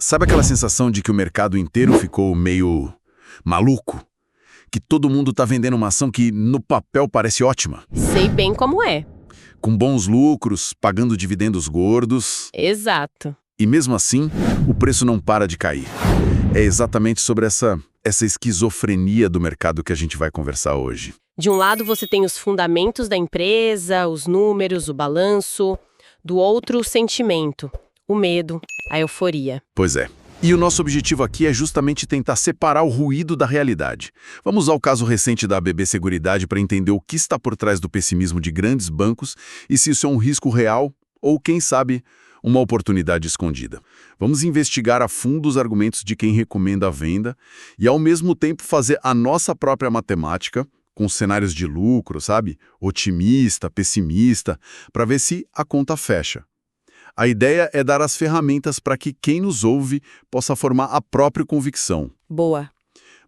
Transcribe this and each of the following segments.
Sabe aquela sensação de que o mercado inteiro ficou meio maluco? Que todo mundo tá vendendo uma ação que no papel parece ótima, Sei bem como é. com bons lucros, pagando dividendos gordos, Exato. e mesmo assim, o preço não para de cair. É exatamente sobre essa esquizofrenia do mercado que a gente vai conversar hoje. De um lado você tem os fundamentos da empresa, os números, o balanço. Do outro, o sentimento, o medo, a euforia. Pois é. E o nosso objetivo aqui é justamente tentar separar o ruído da realidade. Vamos usar o caso recente da BB Seguridade para entender o que está por trás do pessimismo de grandes bancos e se isso é um risco real ou, quem sabe, uma oportunidade escondida. Vamos investigar a fundo os argumentos de quem recomenda a venda e, ao mesmo tempo, fazer a nossa própria matemática com cenários de lucro, sabe? Otimista, pessimista, para ver se a conta fecha. A ideia é dar as ferramentas para que quem nos ouve possa formar a própria convicção. Boa.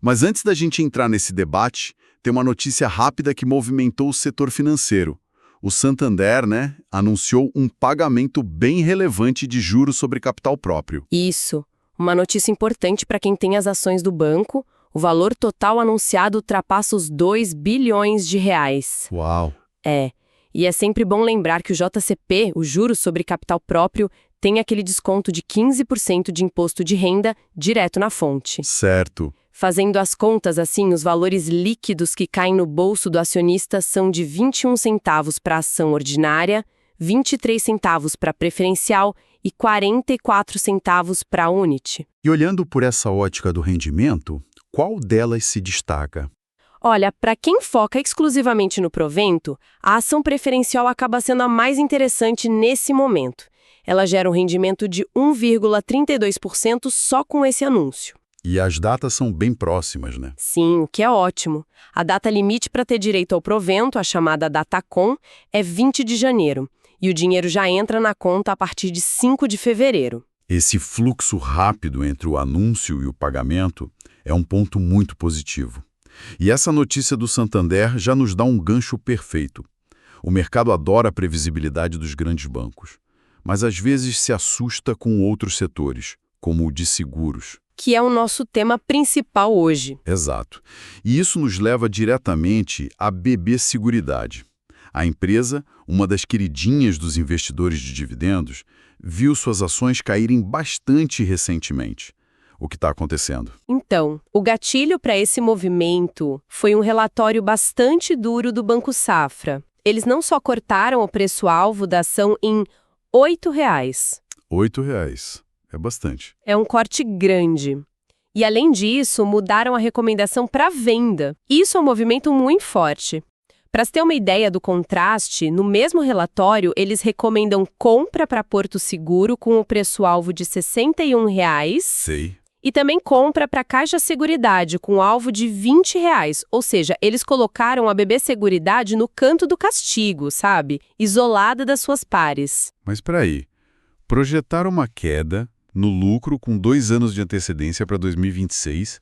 Mas antes da gente entrar nesse debate, tem uma notícia rápida que movimentou o setor financeiro. O Santander, anunciou um pagamento bem relevante de juros sobre capital próprio. Isso. Uma notícia importante para quem tem as ações do banco. O valor total anunciado ultrapassa os 2 bilhões de reais. Uau! E é sempre bom lembrar que o JCP, o juros sobre capital próprio, tem aquele desconto de 15% de imposto de renda direto na fonte. Certo. Fazendo as contas assim, os valores líquidos que caem no bolso do acionista são de 21 centavos para a ação ordinária, 23 centavos para a preferencial e 44 centavos para a Unity. E olhando por essa ótica do rendimento, qual delas se destaca? Olha, para quem foca exclusivamente no provento, a ação preferencial acaba sendo a mais interessante nesse momento. Ela gera um rendimento de 1,32% só com esse anúncio. E as datas são bem próximas, né? Sim, o que é ótimo. A data limite para ter direito ao provento, a chamada Datacom, é 20 de janeiro. E o dinheiro já entra na conta a partir de 5 de fevereiro. Esse fluxo rápido entre o anúncio e o pagamento é um ponto muito positivo. E essa notícia do Santander já nos dá um gancho perfeito. O mercado adora a previsibilidade dos grandes bancos, mas às vezes se assusta com outros setores, como o de seguros. Que é o nosso tema principal hoje. Exato. E isso nos leva diretamente à BB Seguridade. A empresa, uma das queridinhas dos investidores de dividendos, viu suas ações caírem bastante recentemente. O que está acontecendo? Então, o gatilho para esse movimento foi um relatório bastante duro do Banco Safra. Eles não só cortaram o preço-alvo da ação em R$ 8,00. R$ 8,00. É bastante. É um corte grande. E, além disso, mudaram a recomendação para venda. Isso é um movimento muito forte. Para se ter uma ideia do contraste, no mesmo relatório, eles recomendam compra para Porto Seguro com o preço-alvo de R$ 61,00. Sei. E também compra para Caixa Seguridade com alvo de R$ 20,00. Ou seja, eles colocaram a BB Seguridade no canto do castigo, sabe? Isolada das suas pares. Mas espera aí. Projetar uma queda no lucro com 2 anos de antecedência para 2026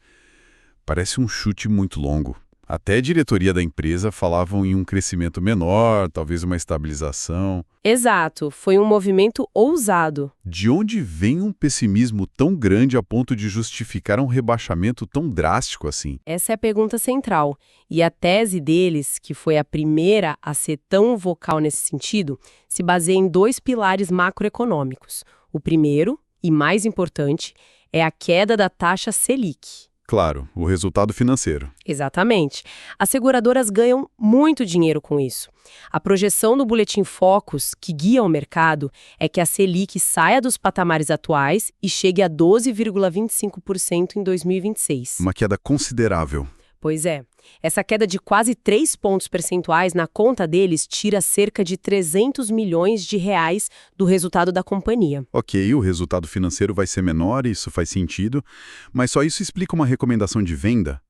parece um chute muito longo. Até a diretoria da empresa falavam em um crescimento menor, talvez uma estabilização. Exato, foi um movimento ousado. De onde vem um pessimismo tão grande a ponto de justificar um rebaixamento tão drástico assim? Essa é a pergunta central. E a tese deles, que foi a primeira a ser tão vocal nesse sentido, se baseia em 2 pilares macroeconômicos. O primeiro, e mais importante, é a queda da taxa Selic. Claro, o resultado financeiro. Exatamente. As seguradoras ganham muito dinheiro com isso. A projeção do Boletim Focus, que guia o mercado, é que a Selic saia dos patamares atuais e chegue a 12,25% em 2026. Uma queda considerável. Pois é. Essa queda de quase 3 pontos percentuais na conta deles tira cerca de 300 milhões de reais do resultado da companhia. Ok, o resultado financeiro vai ser menor, isso faz sentido, mas só isso explica uma recomendação de venda?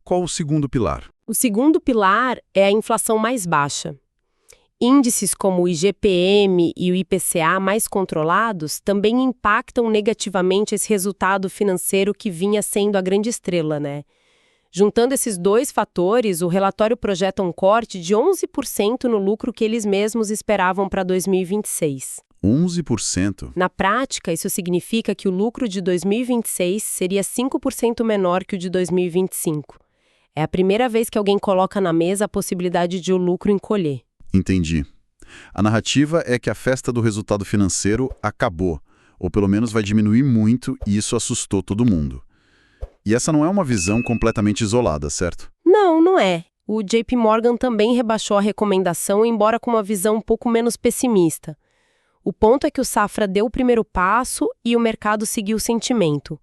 Qual o segundo pilar? O segundo pilar é a inflação mais baixa. Índices como o IGPM e o IPCA mais controlados também impactam negativamente esse resultado financeiro que vinha sendo a grande estrela, né? Juntando esses 2 fatores, o relatório projeta um corte de 11% no lucro que eles mesmos esperavam para 2026. 11%? Na prática, isso significa que o lucro de 2026 seria 5% menor que o de 2025. É a primeira vez que alguém coloca na mesa a possibilidade de o lucro encolher. Entendi. A narrativa é que a festa do resultado financeiro acabou, ou pelo menos vai diminuir muito, e isso assustou todo mundo. E essa não é uma visão completamente isolada, certo? Não, não é. O JP Morgan também rebaixou a recomendação, embora com uma visão um pouco menos pessimista. O ponto é que o Safra deu o primeiro passo e o mercado seguiu o sentimento.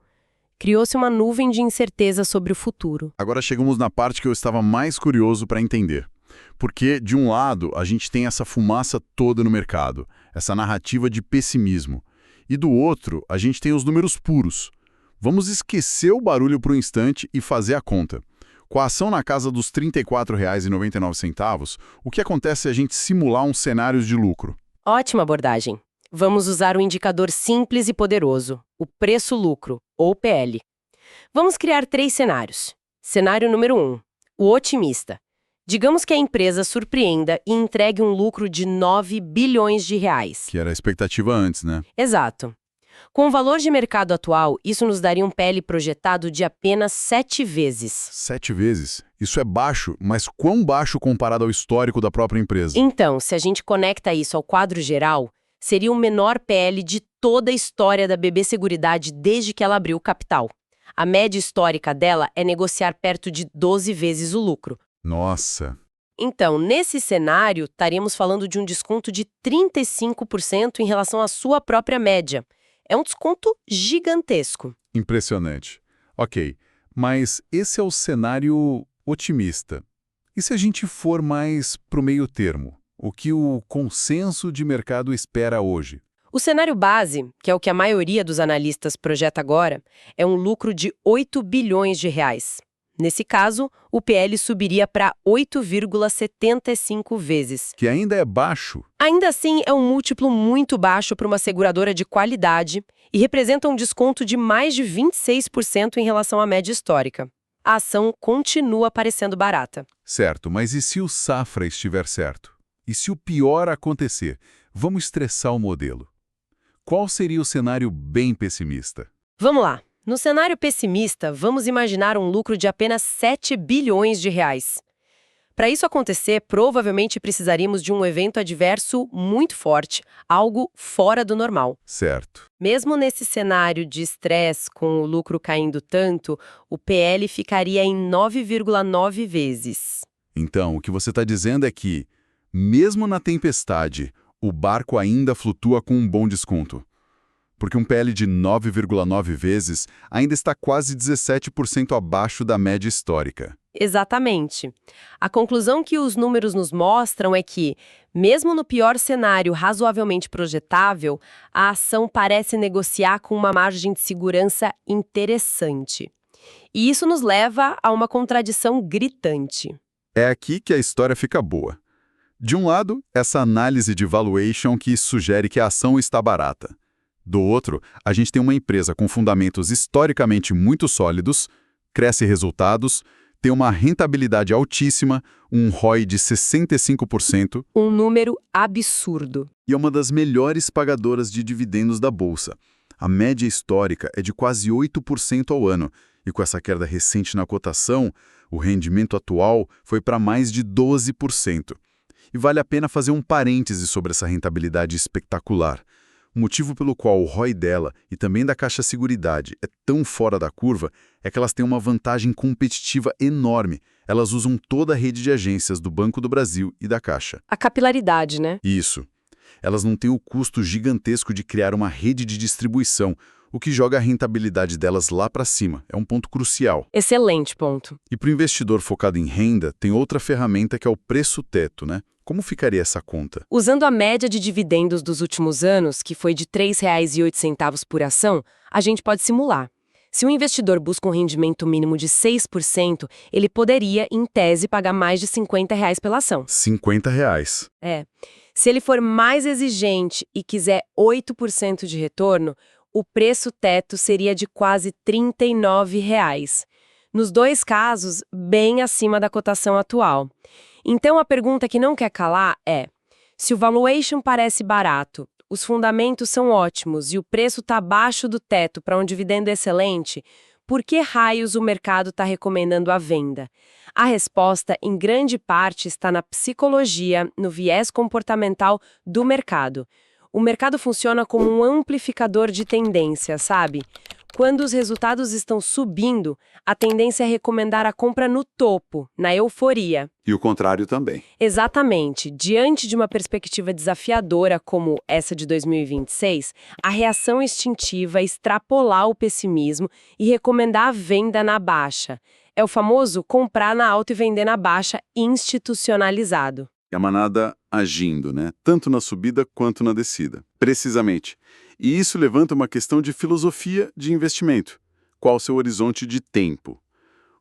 Criou-se uma nuvem de incerteza sobre o futuro. Agora chegamos na parte que eu estava mais curioso para entender. Porque, de um lado, a gente tem essa fumaça toda no mercado, essa narrativa de pessimismo. E do outro, a gente tem os números puros. Vamos esquecer o barulho por um instante e fazer a conta. Com a ação na casa dos R$ 34,99, o que acontece se a gente simular um cenário de lucro? Ótima abordagem. Vamos usar um indicador simples e poderoso, o preço-lucro, ou PL. Vamos criar 3 cenários. Cenário número 1, o otimista. Digamos que a empresa surpreenda e entregue um lucro de 9 bilhões de reais. Que era a expectativa antes, né? Exato. Com o valor de mercado atual, isso nos daria um PL projetado de apenas 7 vezes. 7 vezes? Isso é baixo, mas quão baixo comparado ao histórico da própria empresa? Então, se a gente conecta isso ao quadro geral, seria o menor PL de toda a história da BB Seguridade desde que ela abriu o capital. A média histórica dela é negociar perto de 12 vezes o lucro. Nossa! Então, nesse cenário, estaríamos falando de um desconto de 35% em relação à sua própria média. É um desconto gigantesco. Impressionante. Ok, mas esse é o cenário otimista. E se a gente for mais para o meio termo? O que o consenso de mercado espera hoje? O cenário base, que é o que a maioria dos analistas projeta agora, é um lucro de 8 bilhões de reais. Nesse caso, o PL subiria para 8,75 vezes. Que ainda é baixo. Ainda assim, é um múltiplo muito baixo para uma seguradora de qualidade e representa um desconto de mais de 26% em relação à média histórica. A ação continua parecendo barata. Certo, mas e se o Safra estiver certo? E se o pior acontecer? Vamos estressar o modelo. Qual seria o cenário bem pessimista? Vamos lá. No cenário pessimista, vamos imaginar um lucro de apenas 7 bilhões de reais. Para isso acontecer, provavelmente precisaríamos de um evento adverso muito forte, algo fora do normal. Certo. Mesmo nesse cenário de estresse, com o lucro caindo tanto, o PL ficaria em 9,9 vezes. Então, o que você está dizendo é que, mesmo na tempestade, o barco ainda flutua com um bom desconto. Porque um PL de 9,9 vezes ainda está quase 17% abaixo da média histórica. Exatamente. A conclusão que os números nos mostram é que, mesmo no pior cenário razoavelmente projetável, a ação parece negociar com uma margem de segurança interessante. E isso nos leva a uma contradição gritante. É aqui que a história fica boa. De um lado, essa análise de valuation que sugere que a ação está barata. Do outro, a gente tem uma empresa com fundamentos historicamente muito sólidos, cresce resultados, tem uma rentabilidade altíssima, um ROI de 65%. Um número absurdo. E é uma das melhores pagadoras de dividendos da Bolsa. A média histórica é de quase 8% ao ano, e com essa queda recente na cotação, o rendimento atual foi para mais de 12%. E vale a pena fazer um parêntese sobre essa rentabilidade espetacular. O motivo pelo qual o ROI dela e também da Caixa Seguridade é tão fora da curva é que elas têm uma vantagem competitiva enorme. Elas usam toda a rede de agências do Banco do Brasil e da Caixa. A capilaridade, né? Isso. Elas não têm o custo gigantesco de criar uma rede de distribuição, o que joga a rentabilidade delas lá para cima. É um ponto crucial. Excelente ponto. E para o investidor focado em renda, tem outra ferramenta que é o preço-teto, né? Como ficaria essa conta? Usando a média de dividendos dos últimos anos, que foi de R$ 3,08 por ação, a gente pode simular. Se o investidor busca um rendimento mínimo de 6%, ele poderia, em tese, pagar mais de R$ 50 pela ação. R$ 50. É. Se ele for mais exigente e quiser 8% de retorno, o preço-teto seria de quase R$ 39. Nos dois casos, bem acima da cotação atual. Então, a pergunta que não quer calar é: se o valuation parece barato, os fundamentos são ótimos e o preço está abaixo do teto para um dividendo excelente, por que raios o mercado está recomendando a venda? A resposta, em grande parte, está na psicologia, no viés comportamental do mercado. O mercado funciona como um amplificador de tendência, sabe? Quando os resultados estão subindo, a tendência é recomendar a compra no topo, na euforia. E o contrário também. Exatamente. Diante de uma perspectiva desafiadora como essa de 2026, a reação instintiva é extrapolar o pessimismo e recomendar a venda na baixa. É o famoso comprar na alta e vender na baixa institucionalizado. E a manada agindo, né? Tanto na subida quanto na descida. Precisamente. E isso levanta uma questão de filosofia de investimento. Qual o seu horizonte de tempo?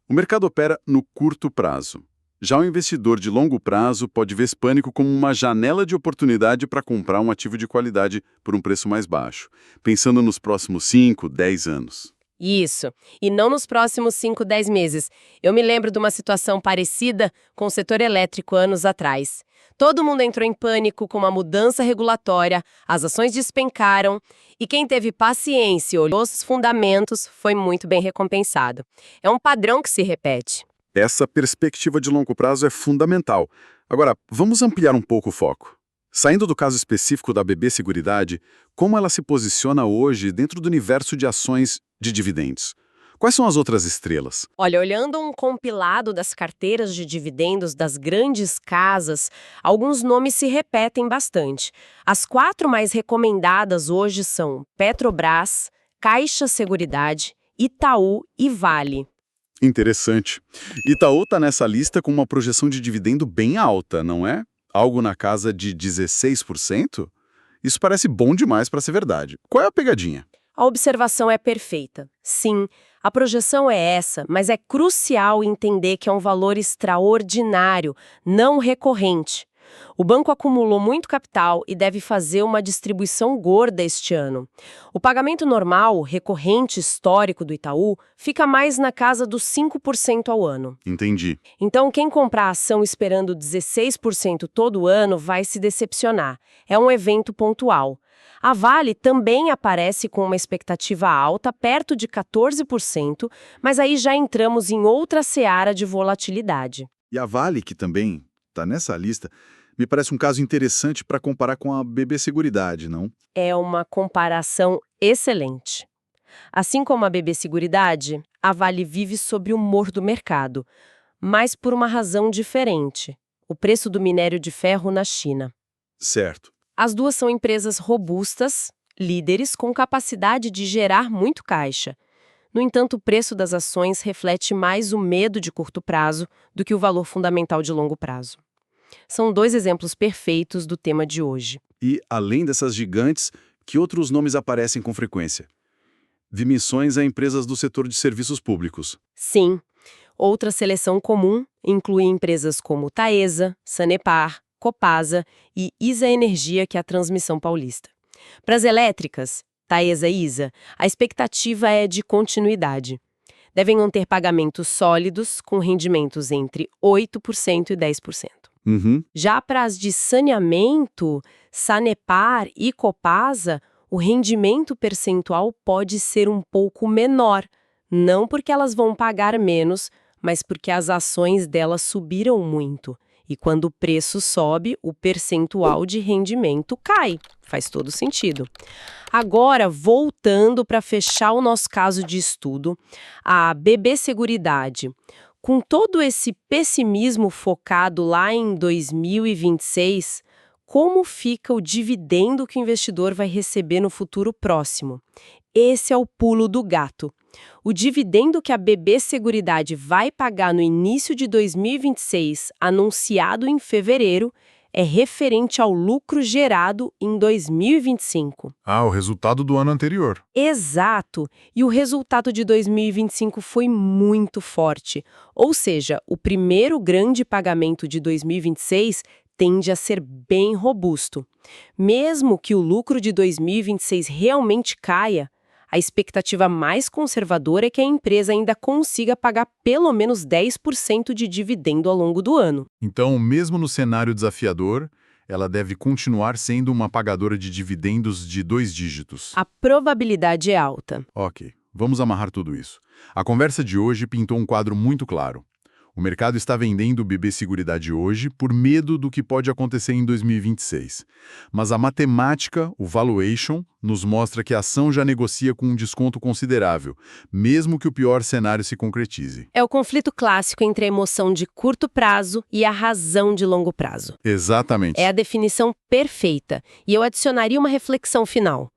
O mercado opera no curto prazo. Já o investidor de longo prazo pode ver esse pânico como uma janela de oportunidade para comprar um ativo de qualidade por um preço mais baixo, pensando nos próximos 5, 10 anos. Isso. E não nos próximos 5, 10 meses. Eu me lembro de uma situação parecida com o setor elétrico anos atrás. Todo mundo entrou em pânico com uma mudança regulatória, as ações despencaram e quem teve paciência e olhou os fundamentos foi muito bem recompensado. É um padrão que se repete. Essa perspectiva de longo prazo é fundamental. Agora, vamos ampliar um pouco o foco. Saindo do caso específico da BB Seguridade, como ela se posiciona hoje dentro do universo de ações de dividendos? Quais são as outras estrelas? Olha, olhando um compilado das carteiras de dividendos das grandes casas, alguns nomes se repetem bastante. As 4 mais recomendadas hoje são Petrobras, Caixa Seguridade, Itaú e Vale. Interessante. Itaú está nessa lista com uma projeção de dividendo bem alta, não é? Algo na casa de 16%? Isso parece bom demais para ser verdade. Qual é a pegadinha? A observação é perfeita. Sim, a projeção é essa, mas é crucial entender que é um valor extraordinário, não recorrente. O banco acumulou muito capital e deve fazer uma distribuição gorda este ano. O pagamento normal, recorrente histórico do Itaú, fica mais na casa dos 5% ao ano. Entendi. Então, quem comprar a ação esperando 16% todo ano vai se decepcionar. É um evento pontual. A Vale também aparece com uma expectativa alta, perto de 14%, mas aí já entramos em outra seara de volatilidade. E a Vale, que também está nessa lista, me parece um caso interessante para comparar com a BB Seguridade, não? É uma comparação excelente. Assim como a BB Seguridade, a Vale vive sob o humor do mercado, mas por uma razão diferente: o preço do minério de ferro na China. Certo. As duas são empresas robustas, líderes com capacidade de gerar muito caixa. No entanto, o preço das ações reflete mais o medo de curto prazo do que o valor fundamental de longo prazo. São 2 exemplos perfeitos do tema de hoje. E, além dessas gigantes, que outros nomes aparecem com frequência? Dimensões a empresas do setor de serviços públicos. Sim, outra seleção comum inclui empresas como Taesa, Sanepar, Copasa e ISA Energia, que é a Transmissão Paulista. Para as elétricas, Taesa e ISA, a expectativa é de continuidade. Devem manter pagamentos sólidos, com rendimentos entre 8% e 10%. Já para as de saneamento, Sanepar e Copasa, o rendimento percentual pode ser um pouco menor, não porque elas vão pagar menos, mas porque as ações delas subiram muito. E quando o preço sobe, o percentual de rendimento cai. Faz todo sentido. Agora, voltando para fechar o nosso caso de estudo, a BB Seguridade. Com todo esse pessimismo focado lá em 2026, como fica o dividendo que o investidor vai receber no futuro próximo? Esse é o pulo do gato. O dividendo que a BB Seguridade vai pagar no início de 2026, anunciado em fevereiro, é referente ao lucro gerado em 2025. Ah, o resultado do ano anterior. Exato! E o resultado de 2025 foi muito forte. Ou seja, o primeiro grande pagamento de 2026 tende a ser bem robusto. Mesmo que o lucro de 2026 realmente caia, a expectativa mais conservadora é que a empresa ainda consiga pagar pelo menos 10% de dividendo ao longo do ano. Então, mesmo no cenário desafiador, ela deve continuar sendo uma pagadora de dividendos de 2 dígitos. A probabilidade é alta. Ok, vamos amarrar tudo isso. A conversa de hoje pintou um quadro muito claro. O mercado está vendendo o BB Seguridade hoje por medo do que pode acontecer em 2026. Mas a matemática, o valuation, nos mostra que a ação já negocia com um desconto considerável, mesmo que o pior cenário se concretize. É o conflito clássico entre a emoção de curto prazo e a razão de longo prazo. Exatamente. É a definição perfeita, e eu adicionaria uma reflexão final.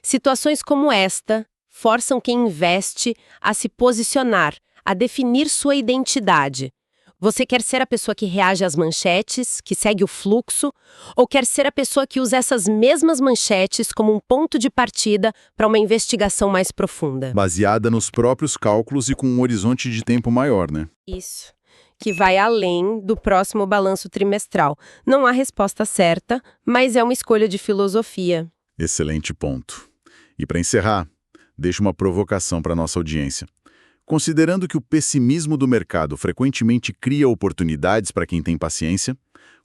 Situações como esta forçam quem investe a se posicionar, a definir sua identidade. Você quer ser a pessoa que reage às manchetes, que segue o fluxo, ou quer ser a pessoa que usa essas mesmas manchetes como um ponto de partida para uma investigação mais profunda? Baseada nos próprios cálculos e com um horizonte de tempo maior, né? Isso. Que vai além do próximo balanço trimestral. Não há resposta certa, mas é uma escolha de filosofia. Excelente ponto. E para encerrar, deixo uma provocação para nossa audiência. Considerando que o pessimismo do mercado frequentemente cria oportunidades para quem tem paciência,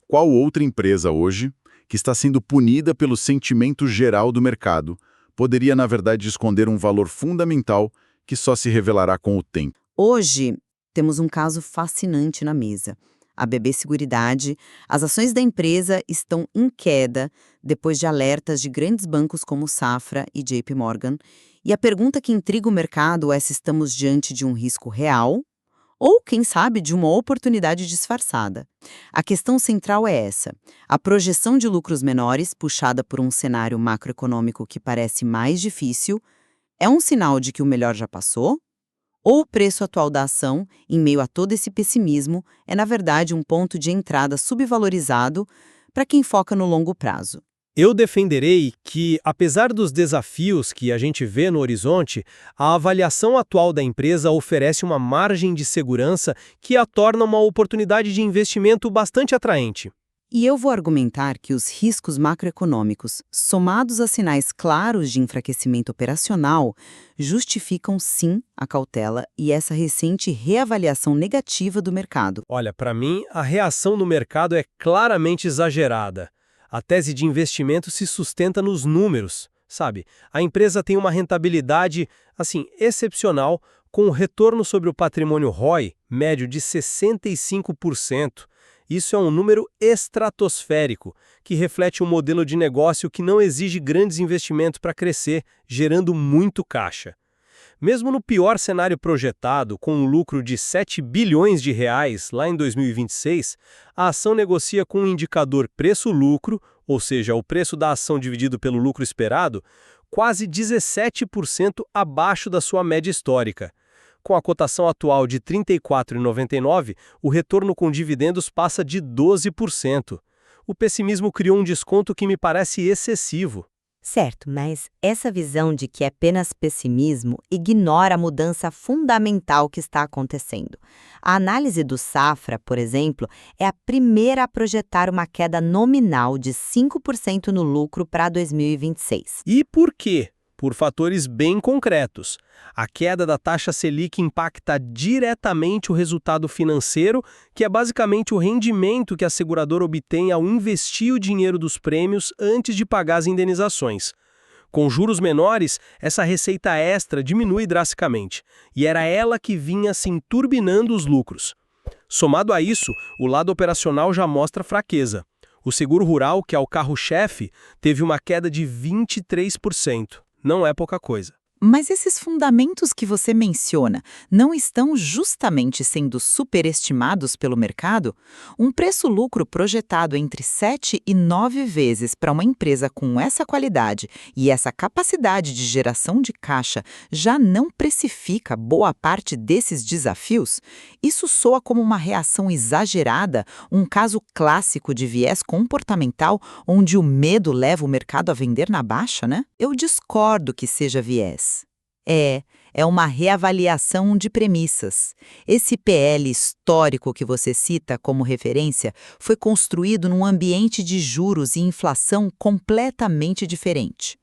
qual outra empresa hoje, que está sendo punida pelo sentimento geral do mercado, poderia, na verdade, esconder um valor fundamental que só se revelará com o tempo? Hoje, temos um caso fascinante na mesa. A BB Seguridade, as ações da empresa estão em queda depois de alertas de grandes bancos como Safra e JP Morgan. E a pergunta que intriga o mercado é se estamos diante de um risco real ou, quem sabe, de uma oportunidade disfarçada. A questão central é essa. A projeção de lucros menores, puxada por um cenário macroeconômico que parece mais difícil, é um sinal de que o melhor já passou? Ou o preço atual da ação, em meio a todo esse pessimismo, é, na verdade, um ponto de entrada subvalorizado para quem foca no longo prazo? Eu defenderei que, apesar dos desafios que a gente vê no horizonte, a avaliação atual da empresa oferece uma margem de segurança que a torna uma oportunidade de investimento bastante atraente. E eu vou argumentar que os riscos macroeconômicos, somados a sinais claros de enfraquecimento operacional, justificam sim a cautela e essa recente reavaliação negativa do mercado. Olha, para mim, a reação no mercado é claramente exagerada. A tese de investimento se sustenta nos números, sabe? A empresa tem uma rentabilidade, excepcional, com um retorno sobre o patrimônio ROI médio de 65%. Isso é um número estratosférico, que reflete um modelo de negócio que não exige grandes investimentos para crescer, gerando muito caixa. Mesmo no pior cenário projetado, com um lucro de 7 bilhões de reais lá em 2026, a ação negocia com um indicador preço-lucro, ou seja, o preço da ação dividido pelo lucro esperado, quase 17% abaixo da sua média histórica. Com a cotação atual de R$ 34,99, o retorno com dividendos passa de 12%. O pessimismo criou um desconto que me parece excessivo. Certo, mas essa visão de que é apenas pessimismo ignora a mudança fundamental que está acontecendo. A análise do Safra, por exemplo, é a primeira a projetar uma queda nominal de 5% no lucro para 2026. E por quê? Por fatores bem concretos. A queda da taxa Selic impacta diretamente o resultado financeiro, que é basicamente o rendimento que a seguradora obtém ao investir o dinheiro dos prêmios antes de pagar as indenizações. Com juros menores, essa receita extra diminui drasticamente, e era ela que vinha turbinando os lucros. Somado a isso, o lado operacional já mostra fraqueza. O seguro rural, que é o carro-chefe, teve uma queda de 23%. Não é pouca coisa. Mas esses fundamentos que você menciona não estão justamente sendo superestimados pelo mercado? Um preço-lucro projetado entre 7 e 9 vezes para uma empresa com essa qualidade e essa capacidade de geração de caixa já não precifica boa parte desses desafios? Isso soa como uma reação exagerada, um caso clássico de viés comportamental onde o medo leva o mercado a vender na baixa, né? Eu discordo que seja viés. É uma reavaliação de premissas. Esse PL histórico que você cita como referência foi construído num ambiente de juros e inflação completamente diferente.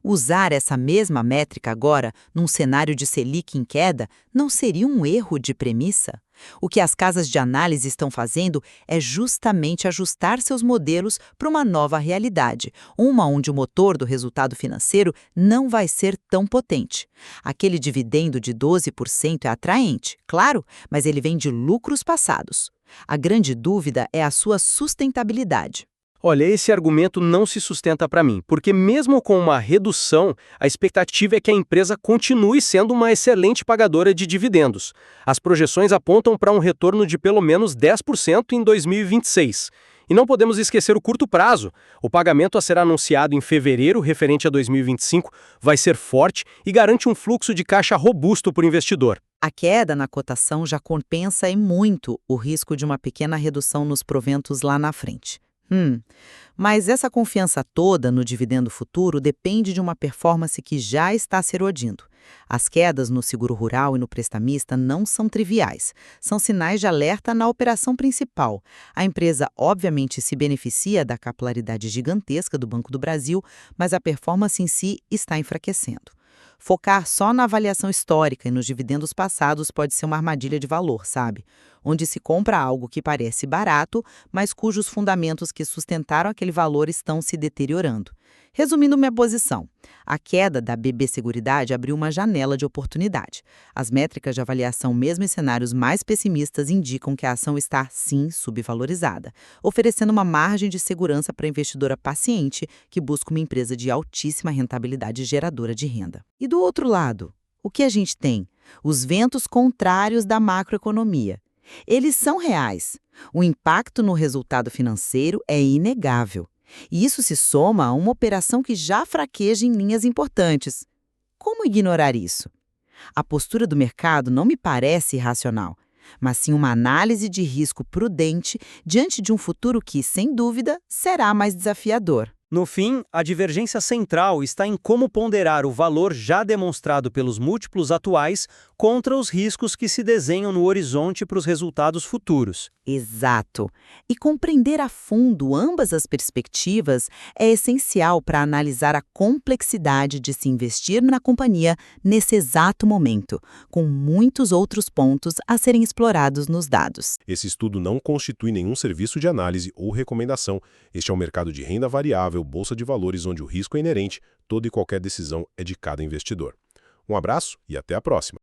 Usar essa mesma métrica agora, num cenário de Selic em queda, não seria um erro de premissa? O que as casas de análise estão fazendo é justamente ajustar seus modelos para uma nova realidade, uma onde o motor do resultado financeiro não vai ser tão potente. Aquele dividendo de 12% é atraente, claro, mas ele vem de lucros passados. A grande dúvida é a sua sustentabilidade. Olha, esse argumento não se sustenta para mim, porque mesmo com uma redução, a expectativa é que a empresa continue sendo uma excelente pagadora de dividendos. As projeções apontam para um retorno de pelo menos 10% em 2026. E não podemos esquecer o curto prazo. O pagamento a ser anunciado em fevereiro, referente a 2025, vai ser forte e garante um fluxo de caixa robusto para o investidor. A queda na cotação já compensa e muito o risco de uma pequena redução nos proventos lá na frente. Mas essa confiança toda no dividendo futuro depende de uma performance que já está se erodindo. As quedas no seguro rural e no prestamista não são triviais. São sinais de alerta na operação principal. A empresa obviamente se beneficia da capilaridade gigantesca do Banco do Brasil, mas a performance em si está enfraquecendo. Focar só na avaliação histórica e nos dividendos passados pode ser uma armadilha de valor, sabe? Onde se compra algo que parece barato, mas cujos fundamentos que sustentaram aquele valor estão se deteriorando. Resumindo minha posição, a queda da BB Seguridade abriu uma janela de oportunidade. As métricas de avaliação, mesmo em cenários mais pessimistas, indicam que a ação está, sim, subvalorizada, oferecendo uma margem de segurança para a investidora paciente que busca uma empresa de altíssima rentabilidade geradora de renda. E do outro lado, o que a gente tem? Os ventos contrários da macroeconomia. Eles são reais. O impacto no resultado financeiro é inegável. E isso se soma a uma operação que já fraqueja em linhas importantes. Como ignorar isso? A postura do mercado não me parece irracional, mas sim uma análise de risco prudente diante de um futuro que, sem dúvida, será mais desafiador. No fim, a divergência central está em como ponderar o valor já demonstrado pelos múltiplos atuais contra os riscos que se desenham no horizonte para os resultados futuros. Exato. E compreender a fundo ambas as perspectivas é essencial para analisar a complexidade de se investir na companhia nesse exato momento, com muitos outros pontos a serem explorados nos dados. Esse estudo não constitui nenhum serviço de análise ou recomendação. Este é um mercado de renda variável, bolsa de valores, onde o risco é inerente, toda e qualquer decisão é de cada investidor. Um abraço e até a próxima.